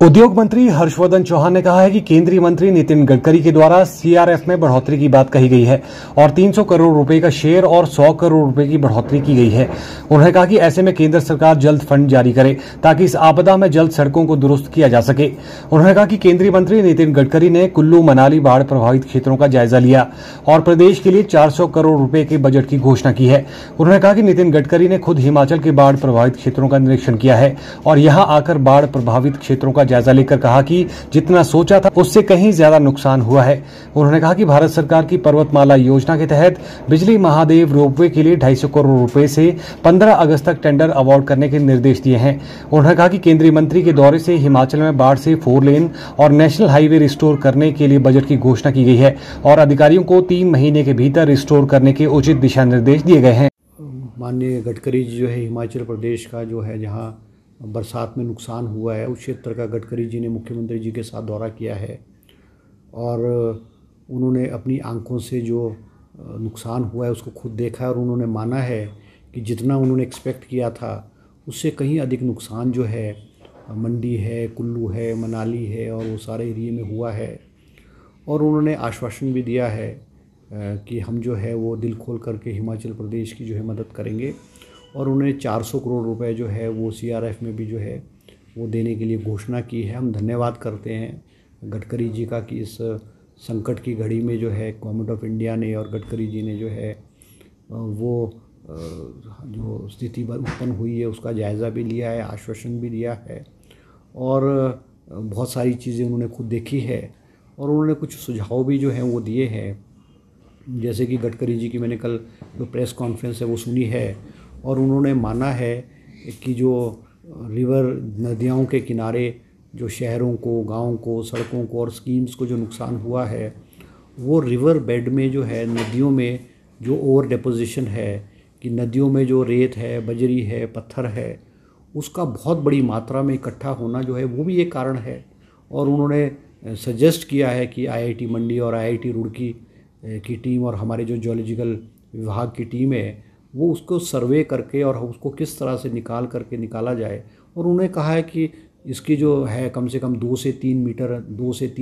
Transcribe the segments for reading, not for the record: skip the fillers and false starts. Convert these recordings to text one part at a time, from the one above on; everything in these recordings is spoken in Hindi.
उद्योग मंत्री हर्षवर्धन चौहान ने कहा है कि केंद्रीय मंत्री नितिन गडकरी के द्वारा सीआरएफ में बढ़ोतरी की बात कही गई है और 300 करोड़ रुपए का शेयर और 100 करोड़ रुपए की बढ़ोतरी की गई है। उन्होंने कहा कि ऐसे में केंद्र सरकार जल्द फंड जारी करे ताकि इस आपदा में जल्द सड़कों को दुरुस्त किया जा सके। उन्होंने कहा कि केंद्रीय मंत्री नितिन गडकरी ने कुल्लू मनाली बाढ़ प्रभावित क्षेत्रों का जायजा लिया और प्रदेश के लिए 400 करोड़ रुपए के बजट की घोषणा की है। उन्होंने कहा कि नितिन गडकरी ने खुद हिमाचल के बाढ़ प्रभावित क्षेत्रों का निरीक्षण किया है और यहां आकर बाढ़ प्रभावित क्षेत्रों का जायजा लेकर कहा कि जितना सोचा था उससे कहीं ज्यादा नुकसान हुआ है। उन्होंने कहा कि भारत सरकार की पर्वतमाला योजना के तहत बिजली महादेव रोपवे के लिए 250 करोड़ रुपए से 15 अगस्त तक टेंडर अवार्ड करने के निर्देश दिए हैं। उन्होंने कहा कि केंद्रीय मंत्री के दौरे से हिमाचल में बाढ़ से 4 लेन और नेशनल हाईवे रिस्टोर करने के लिए बजट की घोषणा की गई है और अधिकारियों को 3 महीने के भीतर रिस्टोर करने के उचित दिशा निर्देश दिए गए हैं। माननीय गडकरी जी जो है हिमाचल प्रदेश का जो है जहाँ बरसात में नुकसान हुआ है उस क्षेत्र का गडकरी जी ने मुख्यमंत्री जी के साथ दौरा किया है और उन्होंने अपनी आंखों से जो नुकसान हुआ है उसको खुद देखा है और उन्होंने माना है कि जितना उन्होंने एक्सपेक्ट किया था उससे कहीं अधिक नुकसान जो है मंडी है, कुल्लू है, मनाली है और वो सारे एरिए में हुआ है। और उन्होंने आश्वासन भी दिया है कि हम जो है वो दिल खोल करके हिमाचल प्रदेश की जो है मदद करेंगे और उन्होंने 400 करोड़ रुपए जो है वो सीआरएफ में भी जो है वो देने के लिए घोषणा की है। हम धन्यवाद करते हैं गडकरी जी का कि इस संकट की घड़ी में जो है गवर्नमेंट ऑफ इंडिया ने और गडकरी जी ने जो है वो जो स्थिति उत्पन्न हुई है उसका जायज़ा भी लिया है, आश्वासन भी दिया है और बहुत सारी चीज़ें उन्होंने खुद देखी है और उन्होंने कुछ सुझाव भी जो हैं वो दिए हैं। जैसे कि गडकरी जी की मैंने कल जो प्रेस कॉन्फ्रेंस है वो सुनी है और उन्होंने माना है कि जो रिवर नदियों के किनारे जो शहरों को, गाँव को, सड़कों को और स्कीम्स को जो नुकसान हुआ है वो रिवर बेड में जो है नदियों में जो ओवर डिपोजिशन है कि नदियों में जो रेत है, बजरी है, पत्थर है उसका बहुत बड़ी मात्रा में इकट्ठा होना जो है वो भी एक कारण है। और उन्होंने सजेस्ट किया है कि आईआईटी मंडी और आईआईटी रुड़की की टीम और हमारे जो जियोलॉजिकल विभाग की टीम है वो उसको सर्वे करके और उसको किस तरह से निकाला जाए। और उन्होंने कहा है कि इसकी जो है कम से कम 2 से 3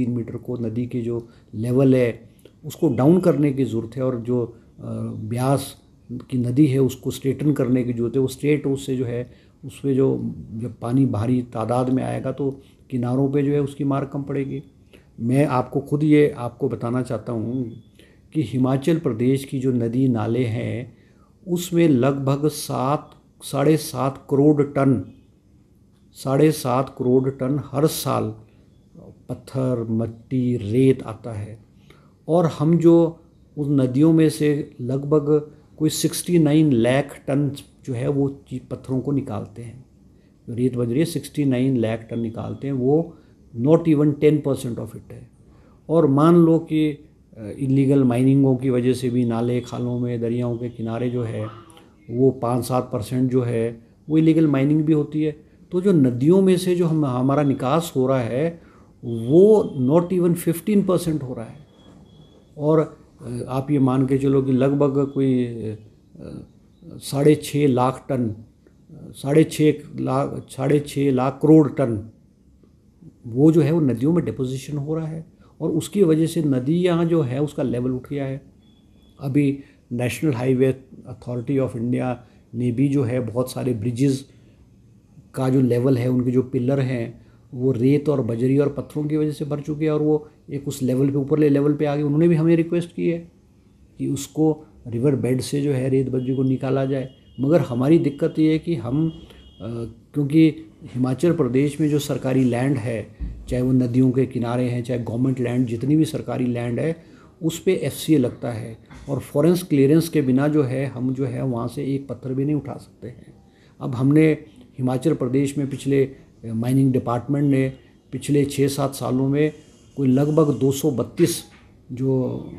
मीटर को नदी के जो लेवल है उसको डाउन करने की ज़रूरत है और जो ब्यास की नदी है उसको स्ट्रेटन करने की ज़रूरत है। वो स्ट्रेट उससे जो है उसमें जो जब पानी भारी तादाद में आएगा तो किनारों पे जो है उसकी मार कम पड़ेगी। मैं आपको खुद ये आपको बताना चाहता हूँ कि हिमाचल प्रदेश की जो नदी नाले हैं उसमें लगभग 7.5 करोड़ टन हर साल पत्थर, मिट्टी, रेत आता है और हम जो उस नदियों में से लगभग कोई 69 लाख टन जो है वो पत्थरों को निकालते हैं। जो रेत बजरी 69 लाख टन निकालते हैं, वो नॉट इवन 10% ऑफ इट है। और मान लो कि इलीगल माइनिंगों की वजह से भी नाले, खालों में, दरियाओं के किनारे जो है वो 5-7% जो है वो इलीगल माइनिंग भी होती है। तो जो नदियों में से जो हमारा निकास हो रहा है वो नॉट इवन 15% हो रहा है। और आप ये मान के चलो कि लगभग कोई 6.5 लाख टन, 6.5 लाख करोड़ टन वो जो है वो नदियों में डिपोजिशन हो रहा है और उसकी वजह से नदियाँ जो है उसका लेवल उठ गया है। अभी national highway authority of India ने भी जो है बहुत सारे ब्रिजेज़ का जो लेवल है, उनके जो पिलर हैं वो रेत और बजरी और पत्थरों की वजह से भर चुके हैं और वो एक उस लेवल पे ऊपरले लेवल पे आ गए। उन्होंने भी हमें रिक्वेस्ट की है कि उसको रिवर बेड से जो है रेत बजरी को निकाला जाए। मगर हमारी दिक्कत ये है कि हम क्योंकि हिमाचल प्रदेश में जो सरकारी लैंड है, चाहे वो नदियों के किनारे हैं, चाहे गवर्नमेंट लैंड, जितनी भी सरकारी लैंड है उस पे एफसीए लगता है और फॉरेंस क्लियरेंस के बिना जो है हम जो है वहाँ से एक पत्थर भी नहीं उठा सकते हैं। अब हमने हिमाचल प्रदेश में पिछले माइनिंग डिपार्टमेंट ने पिछले 6-7 सालों में कोई लगभग 232 जो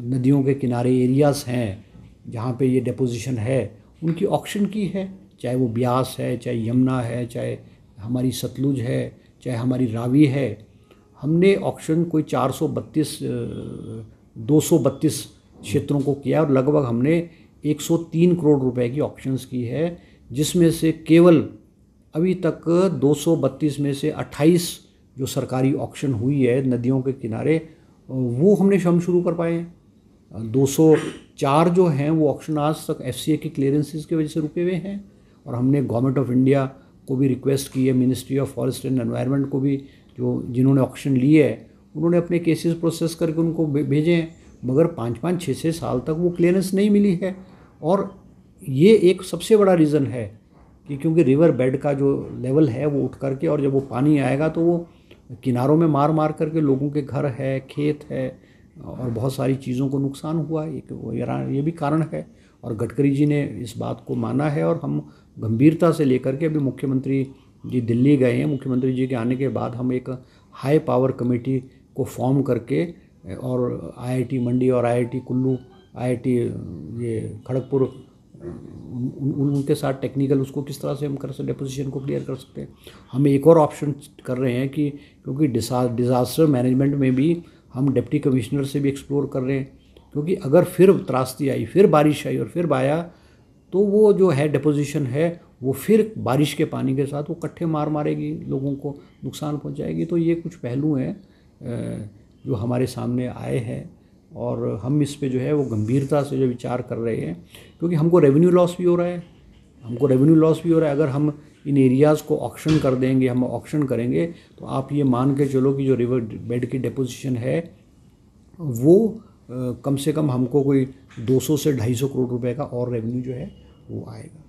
नदियों के किनारे एरियाज़ हैं जहाँ पे ये डिपोजिशन है उनकी ऑक्शन की है। चाहे वो ब्यास है, चाहे यमुना है, चाहे हमारी सतलुज है, चाहे हमारी रावी है। हमने ऑक्शन कोई 232 क्षेत्रों को किया और लगभग हमने 103 करोड़ रुपए की ऑक्शंस की है, जिसमें से केवल अभी तक 232 में से 28 जो सरकारी ऑक्शन हुई है नदियों के किनारे, वो हम शुरू कर पाए हैं। 204 जो हैं वो ऑक्शन आज तक FCA की क्लियरेंसेस की वजह से रुके हुए हैं, और हमने गवर्नमेंट ऑफ इंडिया को भी रिक्वेस्ट की है, ministry of forest and environment को भी, जिन्होंने ऑक्शन लिए है उन्होंने अपने केसेस प्रोसेस करके उनको भेजे हैं, मगर 5-5, 6-6 साल तक वो क्लियरेंस नहीं मिली है। और ये एक सबसे बड़ा रीज़न है कि क्योंकि रिवर बेड का जो लेवल है वो उठ करके, और जब वो पानी आएगा तो वो किनारों में मार मार करके लोगों के घर है, खेत है, और बहुत सारी चीज़ों को नुकसान हुआ है। ये भी कारण है, और गडकरी जी ने इस बात को माना है, और हम गंभीरता से लेकर के अभी मुख्यमंत्री जी दिल्ली गए हैं। मुख्यमंत्री जी के आने के बाद हम एक हाई पावर कमेटी को फॉर्म करके, और IIT मंडी और IIT कुल्लू, IIT ये खड़गपुर, उनके साथ टेक्निकल उसको किस तरह से हम कर सकते, डेपोजिशन को क्लियर कर सकते हैं। हम एक और ऑप्शन कर रहे हैं कि क्योंकि डिज़ास्टर मैनेजमेंट में भी हम डिप्टी कमिश्नर से भी एक्सप्लोर कर रहे हैं, क्योंकि अगर फिर त्रासदी आई, फिर बारिश आई और फिर बाया, तो वो जो है डेपोजिशन है वो फिर बारिश के पानी के साथ वो कट्ठे मारेगी, लोगों को नुकसान पहुंचाएगी। तो ये कुछ पहलू हैं जो हमारे सामने आए हैं, और हम इस पे जो है वो गंभीरता से जो विचार कर रहे हैं, क्योंकि हमको रेवेन्यू लॉस भी हो रहा है। अगर हम इन एरियाज़ को ऑक्शन कर देंगे, हम ऑक्शन करेंगे, तो आप ये मान के चलो कि जो रिवर बेड की डेपोजिशन है वो कम से कम हमको कोई 200 से 250 करोड़ रुपए का और रेवेन्यू जो है वो आएगा।